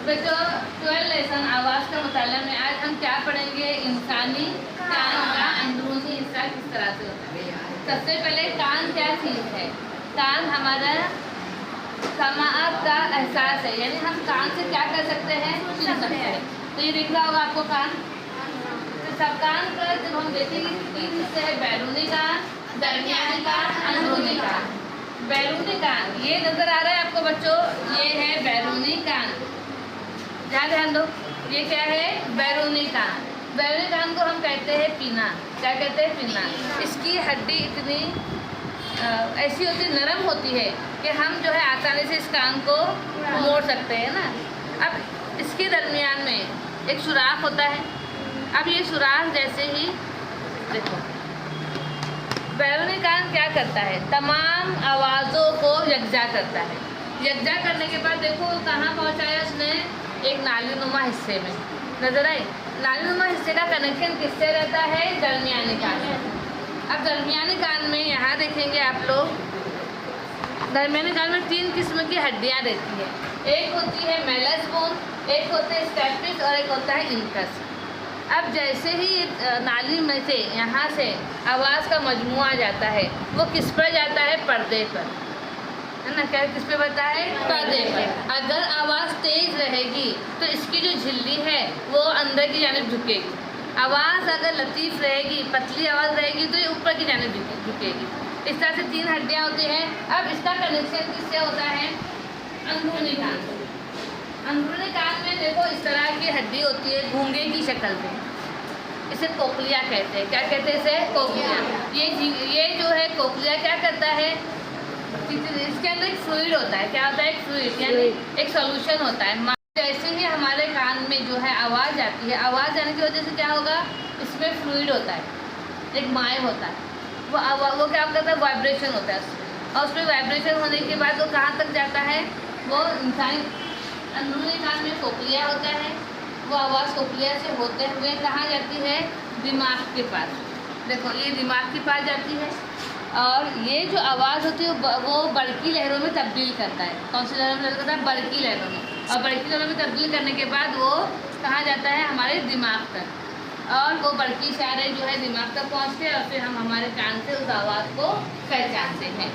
बच्चों 12 लेसन आवाज़ का मुताला में आज हम क्या पढ़ेंगे? इंसानी कान का अंदरूनी हिस्सा किस तरह से होता है। सबसे पहले कान क्या चीज़ है? कान हमारा समाअत का एहसास है, यानी हम कान से क्या कर सकते हैं? सुन सकते हैं। तो ये दिख रहा होगा आपको कान। तो सब कान का जब हम देखेंगे तीन हिस्से है, बैरूनी कान, दरमियानी कान, अंदरूनी कान। बैरूनी कान ये नजर आ रहा है आपको बच्चों, ये है बैरूनी कान। ध्यान दो, ये क्या है? बैरूनी कान। बैरूनी कान को हम कहते हैं पीना। क्या कहते हैं? पीना। इसकी हड्डी इतनी ऐसी होती, नरम होती है कि हम जो है आसानी से इस कान को मोड़ सकते हैं ना। अब इसके दरमियान में एक सुराख होता है। अब ये सुराख जैसे ही देखो, बैरूनी कान क्या करता है? तमाम आवाज़ों को यकजा करता है। यकजा करने के बाद देखो कहाँ पहुँचाया उसने? एक नालीनुमा हिस्से में। नजर आई? नालीनुमा हिस्से का कनेक्शन किससे रहता है? दरमियानी कान में। अब दरमियानी कान में यहाँ देखेंगे आप लोग, दरमियानी कान में तीन किस्म की हड्डियाँ रहती है। एक होती है मेलस बोन, एक होता है स्टेपिस और एक होता है इंकस। अब जैसे ही नाली में से यहाँ से आवाज़ का मजमुआ जाता है, वो किस पर जाता है? पर्दे पर, है ना। क्या किस पे बनता है? पर्दे पर। अगर आवाज़ तेज़ रहेगी तो इसकी जो झिल्ली है वो अंदर की जानिब झुकेगी। आवाज़ अगर लतीफ़ रहेगी, पतली आवाज़ रहेगी तो ये ऊपर की जानिब झुकेगी। इस तरह से तीन हड्डियाँ होती हैं। अब इसका कनेक्शन किससे होता है? अंदरूनी कान से। अंदरूनी कान में देखो इस तरह की हड्डी होती है घूंगे की शक्ल में, इसे कोकलिया कहते हैं। क्या कहते हैं इसे? कोकलिया। ये जो है कोकलिया क्या करता है? इसके अंदर एक फ्लूइड होता है। क्या होता है? एक फ्लूइड, यानी एक सॉल्यूशन होता है। जैसे ही हमारे कान में जो है आवाज़ जाती है, आवाज़ जाने की वजह से क्या होगा? इसमें फ्लूइड होता है, एक माय होता है। वो क्या करता है? वाइब्रेशन होता है उसमें, और उसमें वाइब्रेशन होने के बाद वो कहाँ तक जाता है? वो इंसानी अंदरूनी कान में कोकलिया होता है। वो आवाज़ कोकलिया से होते हुए कहाँ जाती है? दिमाग के पास। देखो ये दिमाग के पास जाती है, और ये जो आवाज़ होती है वो बड़की लहरों में तब्दील करता है। कौन सी लहरों में तब्दील करता है? बड़की लहरों में। और बड़की लहरों में तब्दील करने के बाद वो कहाँ जाता है? हमारे दिमाग तक, और वो बड़की इशारे जो है दिमाग तक पहुँचते हैं, और फिर हम हमारे कान से उस आवाज़ को पहचानते हैं।